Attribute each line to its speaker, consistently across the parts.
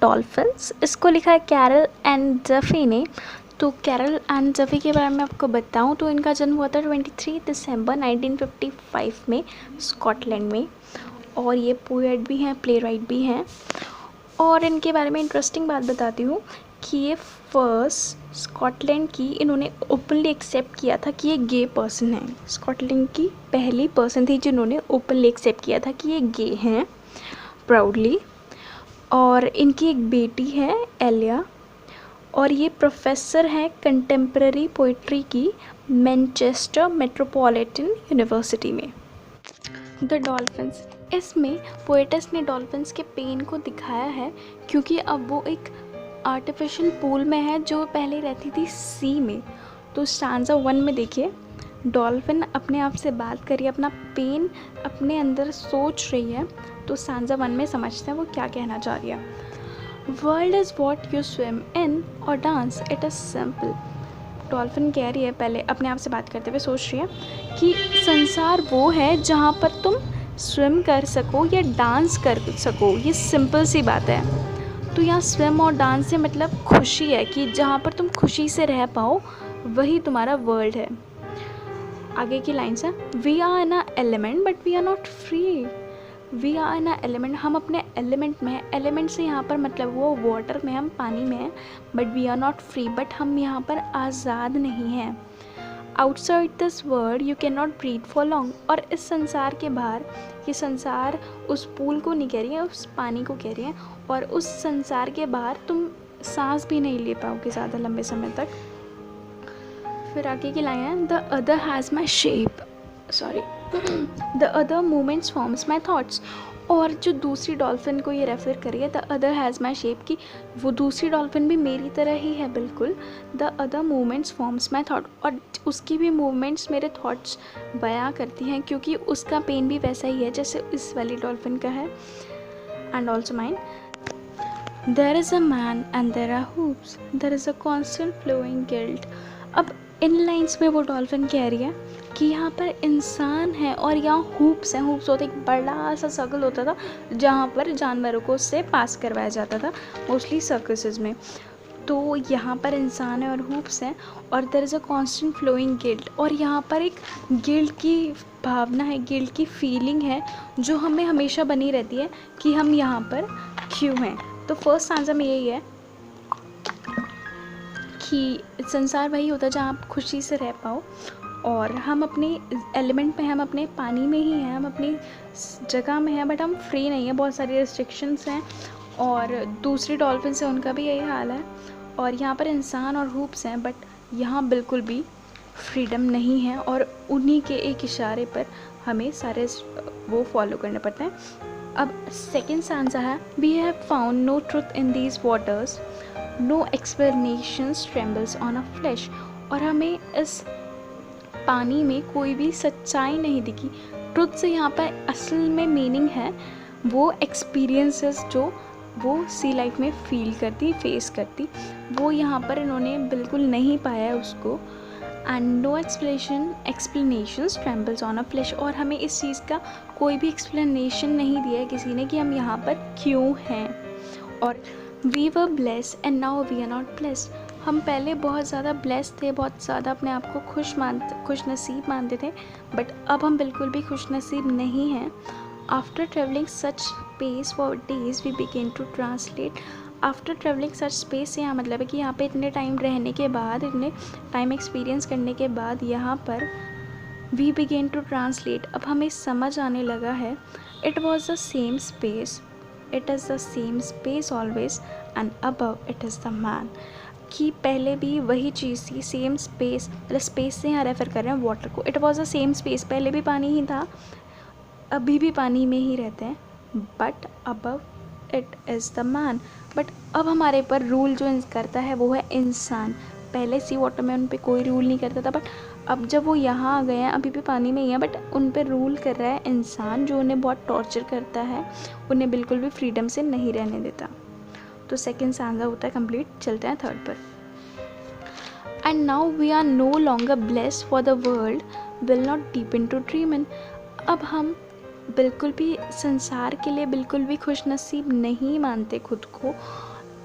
Speaker 1: Dolphins, इसको लिखा है कैरल एंड डफी ने। तो कैरल एंड डफी के बारे में आपको बताऊं तो इनका जन्म हुआ था 23 दिसंबर 1955 में स्कॉटलैंड में, और ये पोएट भी हैं, प्ले राइट भी हैं। और इनके बारे में इंटरेस्टिंग बात बताती हूँ कि ये फर्स्ट स्कॉटलैंड की इन्होंने ओपनली एक्सेप्ट किया था कि ये गे पर्सन है। स्कॉटलैंड की पहली पर्सन थी जिन्होंने ओपनली एक्सेप्ट किया था कि ये गे हैं प्राउडली। और इनकी एक बेटी है एलिया, और ये प्रोफेसर हैं कंटेम्प्रेरी पोइट्री की मैनचेस्टर मेट्रोपॉलिटन यूनिवर्सिटी में। द डॉल्फिन्स, इसमें पोएटस ने डॉल्फिन्स के पेन को दिखाया है क्योंकि अब वो एक आर्टिफिशियल पूल में है जो पहले रहती थी सी में। तो स्टांजा 1 में देखिए, डॉल्फिन अपने आप से बात कर रही है, अपना पेन अपने अंदर सोच रही है। तो स्टांजा 1 में समझते हैं वो क्या कहना चाह रही है। World is what you swim in और dance it is simple. Dolphin कह रही है, पहले अपने आप से बात करते हुए सोच रही है कि संसार वो है जहाँ पर तुम स्विम कर सको या डांस कर सको, ये सिंपल सी बात है। तो यहाँ स्विम और डांस से मतलब खुशी है कि जहाँ पर तुम खुशी से रह पाओ वही तुम्हारा वर्ल्ड है। आगे की लाइन्स है, we are in a element but we are not free. We are in a element, हम अपने एलिमेंट में हैं। एलिमेंट से यहाँ पर मतलब वो वाटर में, हम पानी में हैं। But we are not free, but हम यहाँ पर आज़ाद नहीं हैं। Outside this world you can not breathe for long, और इस संसार के बाहर, ये संसार उस पूल को नहीं कह रही है, उस पानी को कह रही है, और उस संसार के बाहर तुम सांस भी नहीं ले पाओगे ज़्यादा लंबे समय तक। फिर आगे की लाइन है, the other has my shape, sorry the other movements forms my thoughts. और जो दूसरी डॉल्फिन को ये रेफ़र करिए, the other has my shape, की वो दूसरी डॉल्फिन भी मेरी तरह ही है बिल्कुल। The other movements forms my that, और उसकी भी मूवमेंट्स मेरे थाट्स बयां करती हैं क्योंकि उसका पेन भी वैसा ही है जैसे इस वाली डॉल्फिन का है। And also mine, there is a man and there are hoops, there is a constant flowing guilt. अब इन लाइन्स में वो डॉल्फिन कह रही है कि यहाँ पर इंसान है और यहाँ हूप्स हैं। हूप्स होता एक बड़ा सा सर्कल होता था जहाँ पर जानवरों को उससे पास करवाया जाता था, मोस्टली सर्कसेस में। तो यहाँ पर इंसान है और हूप्स हैं, और there is a constant flowing guilt, और यहाँ पर एक गिल्ट की भावना है, गिल्ट की फीलिंग है जो हमें हमेशा बनी रहती है कि हम यहाँ पर क्यों हैं। तो फर्स्ट आंसर में यही है कि संसार वही होता है जहाँ आप खुशी से रह पाओ, और हम अपने एलिमेंट में हैं, हम अपने पानी में ही हैं, हम अपनी जगह में हैं, बट हम फ्री नहीं हैं, बहुत सारी रिस्ट्रिक्शंस हैं। और दूसरी डॉल्फिन से उनका भी यही हाल है। और यहाँ पर इंसान और हूप्स हैं, बट यहाँ बिल्कुल भी फ्रीडम नहीं है, और उन्हीं के एक इशारे पर हमें सारे वो फॉलो करने पड़ते हैं। अब सेकेंड स्टांजा है, we have found no truth in these waters, no explanations trembles on a flash. और हमें इस पानी में कोई भी सच्चाई नहीं दिखी। ट्रुथ से यहाँ पर असल में मीनिंग है वो एक्सपीरियंसेस जो वो सी लाइफ में फील करती, फेस करती, वो यहाँ पर इन्होंने बिल्कुल नहीं पाया है उसको। And no explanations trembles on a flash, और हमें इस चीज़ का कोई भी एक्सप्लेनेशन नहीं दिया है किसी ने कि हम यहाँ पर क्यों हैं। और we were blessed and now we are not blessed, हम पहले बहुत ज़्यादा ब्लेस्ड थे, बहुत ज़्यादा अपने आप को खुश नसीब मानते थे, बट अब हम बिल्कुल भी खुश नसीब नहीं हैं। After travelling such space for days we begin to translate. After travelling such space से यहाँ मतलब है कि यहाँ पे इतने टाइम रहने के बाद, इतने टाइम एक्सपीरियंस करने के बाद यहाँ पर वी बिगेन टू ट्रांसलेट, अब हमें समझ आने लगा है। It was the same space, it is the same space always, and above it is the man, कि पहले भी वही चीज़ थी, सेम स्पेस, मतलब स्पेस से यहाँ रेफ़र कर रहे हैं वाटर को। It was the same space, पहले भी पानी ही था, अभी भी पानी में ही रहते हैं, but above it is the man, but अब हमारे पर रूल जो करता है वो है इंसान। पहले सी वाटर में उन पर कोई रूल नहीं करता था, बट अब जब वो यहाँ आ गए हैं, अभी भी पानी में ही है, बट उन पर रूल कर रहा है इंसान, जो उन्हें बहुत टॉर्चर करता है, उन्हें बिल्कुल भी फ्रीडम से नहीं रहने देता। तो सेकेंड स्टांजा होता है कंप्लीट। चलते हैं थर्ड पर। And now we are no longer blessed for the world will not deepen to dream in. अब हम बिल्कुल भी संसार के लिए बिल्कुल भी खुश नसीब नहीं मानते खुद को,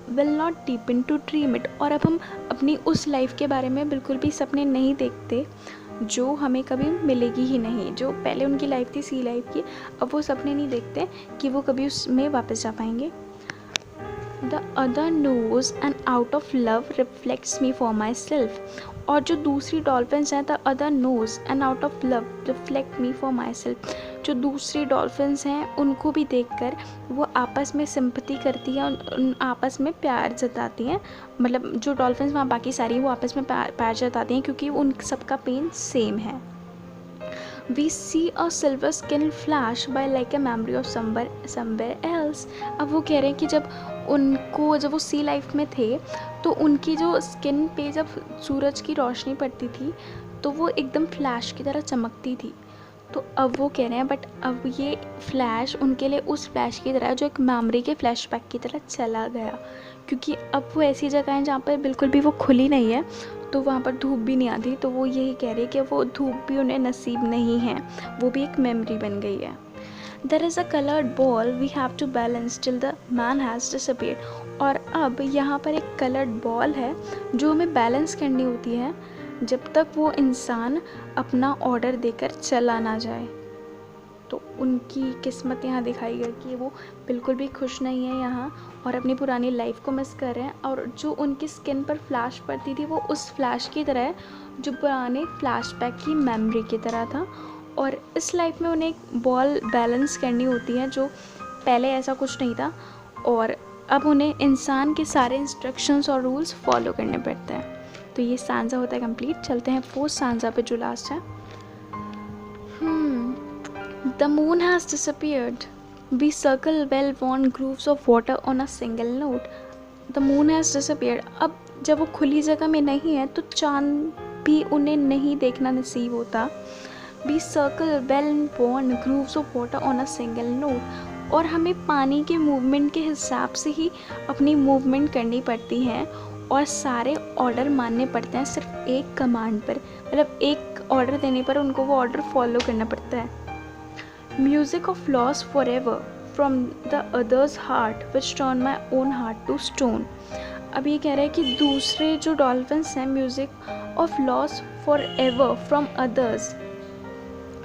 Speaker 1: will not deepen to dream it, और अब हम अपनी उस लाइफ के बारे में बिल्कुल भी सपने नहीं देखते जो हमें कभी मिलेगी ही नहीं। जो पहले उनकी लाइफ थी सी लाइफ की, अब वो सपने नहीं देखते कि वो कभी उसमें वापस जा पाएंगे। The other knows and out of love reflects me for my self, और जो दूसरी डॉल्फिन्स हैं, the other knows and out of love reflect me for my self, जो दूसरी डॉल्फिन्स हैं उनको भी देखकर वो आपस में सिंपैथी करती हैं, उन आपस में प्यार जताती हैं। मतलब जो डॉल्फिन्स वहाँ बाकी सारी वो आपस में प्यार जताती हैं क्योंकि उन सबका पेन सेम है। We see a silver skin flash by like a memory of somewhere else। अब वो कह रहे हैं कि जब वो सी लाइफ में थे तो उनकी जो स्किन पे जब सूरज की रोशनी पड़ती थी तो वो एकदम फ्लैश की तरह चमकती थी। तो अब वो कह रहे हैं बट अब ये फ्लैश उनके लिए उस फ्लैश की तरह जो एक मेमोरी के फ्लैशबैक की तरह चला गया, क्योंकि अब वो ऐसी जगह है जहाँ पर बिल्कुल भी वो खुली नहीं है, तो वहाँ पर धूप भी नहीं आती। तो वो यही कह रहे हैं कि वो धूप भी उन्हें नसीब नहीं है, वो भी एक मेमोरी बन गई है। There is a coloured ball we have to balance till the man has disappeared, और अब यहाँ पर एक कलर्ड बॉल है जो हमें बैलेंस करनी होती है जब तक वो इंसान अपना ऑर्डर देकर चला ना जाए। तो उनकी किस्मत यहाँ दिखाई गई कि वो बिल्कुल भी खुश नहीं है यहाँ और अपनी पुरानी लाइफ को मिस कर रहे हैं, और जो उनकी स्किन पर फ्लैश पड़ती थी वो उस फ्लैश की तरह है जो पुराने फ्लैशबैक की मेमोरी की तरह था। और इस लाइफ में उन्हें एक बॉल बैलेंस करनी होती है जो पहले ऐसा कुछ नहीं था, और अब उन्हें इंसान के सारे इंस्ट्रक्शंस और रूल्स फॉलो करने पड़ते हैं। तो ये सांजा होता है कंप्लीट। चलते हैं फोर्थ सांजा पे जो लास्ट है। The moon has disappeared. We circle well-worn grooves of water on a single note. The moon has disappeared. अब जब वो खुली जगह में नहीं है तो चांद भी उन्हें नहीं देखना नसीब होता। We circle well-worn grooves of water on a single note. और हमें पानी के मूवमेंट के हिसाब से ही अपनी मूवमेंट करनी पड़ती है और सारे ऑर्डर मानने पड़ते हैं सिर्फ एक कमांड पर, मतलब एक ऑर्डर देने पर उनको वो ऑर्डर फॉलो करना पड़ता है। Music of loss for ever from the others heart which turn my own heart to stone. अब ये कह रहे हैं कि दूसरे जो डॉल्फिन्स हैं, music of loss for ever from others,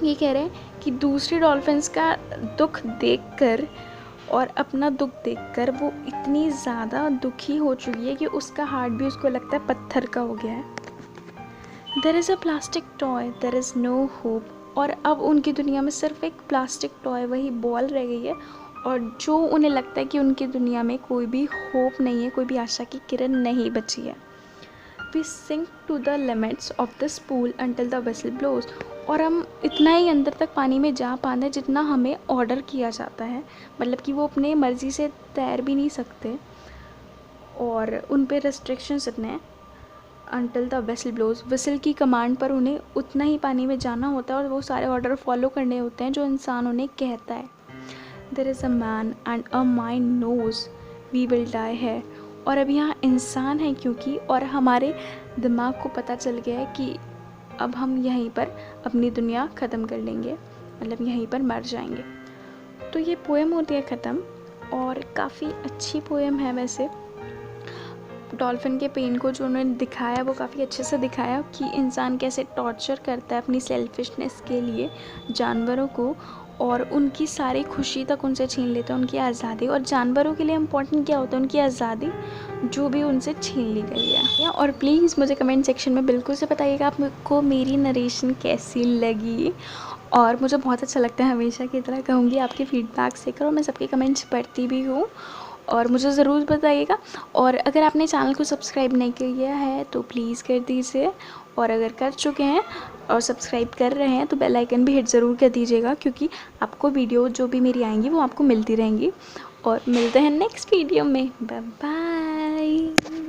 Speaker 1: ये कह रहे हैं कि दूसरे डॉल्फिन्स का दुख देखकर और अपना दुख देखकर वो इतनी ज़्यादा दुखी हो चुकी है कि उसका हार्ट भी उसको लगता है पत्थर का हो गया है। There is a plastic toy there is no hope, और अब उनकी दुनिया में सिर्फ एक प्लास्टिक टॉय, वही बॉल रह गई है, और जो उन्हें लगता है कि उनकी दुनिया में कोई भी होप नहीं है, कोई भी आशा की किरण नहीं बची है। We sink to the limits of this pool until the whistle blows, और हम इतना ही अंदर तक पानी में जा पाते हैं जितना हमें ऑर्डर किया जाता है, मतलब कि वो अपने मर्ज़ी से तैर भी नहीं सकते और उन पे रेस्ट्रिक्शंस इतने हैं। Until the whistle blows, whistle की कमांड पर उन्हें उतना ही पानी में जाना होता है और वो सारे ऑर्डर फॉलो करने होते हैं जो इंसान उन्हें कहता है। There is a man and a mind knows we will die है, और अब यहाँ इंसान है क्योंकि, और हमारे दिमाग को पता चल गया है कि अब हम यहीं पर अपनी दुनिया ख़त्म कर लेंगे, मतलब यहीं पर मर जाएंगे। तो ये पोएम होती है ख़त्म, और काफ़ी अच्छी पोएम है वैसे। डॉल्फिन के पेन को जो उन्होंने दिखाया वो काफ़ी अच्छे से दिखाया कि इंसान कैसे टॉर्चर करता है अपनी सेल्फिशनेस के लिए जानवरों को, और उनकी सारी खुशी तक उनसे छीन लेता है, उनकी आज़ादी। और जानवरों के लिए इम्पोर्टेंट क्या होता है? उनकी आज़ादी जो भी उनसे छीन ली गई है। और प्लीज़ मुझे कमेंट सेक्शन में बिल्कुल से बताइएगा आपको मेरी नरेशन कैसी लगी, और मुझे बहुत अच्छा लगता है, हमेशा की तरह कहूँगी आपके फीडबैक से और मैं सबके कमेंट्स पढ़ती भी हूँ, और मुझे ज़रूर बताइएगा। और अगर आपने चैनल को सब्सक्राइब नहीं किया है तो प्लीज़ कर दीजिए, और अगर कर चुके हैं और सब्सक्राइब कर रहे हैं तो बेल आइकन भी हिट ज़रूर कर दीजिएगा, क्योंकि आपको वीडियो जो भी मेरी आएंगी वो आपको मिलती रहेंगी। और मिलते हैं नेक्स्ट वीडियो में। Bye bye.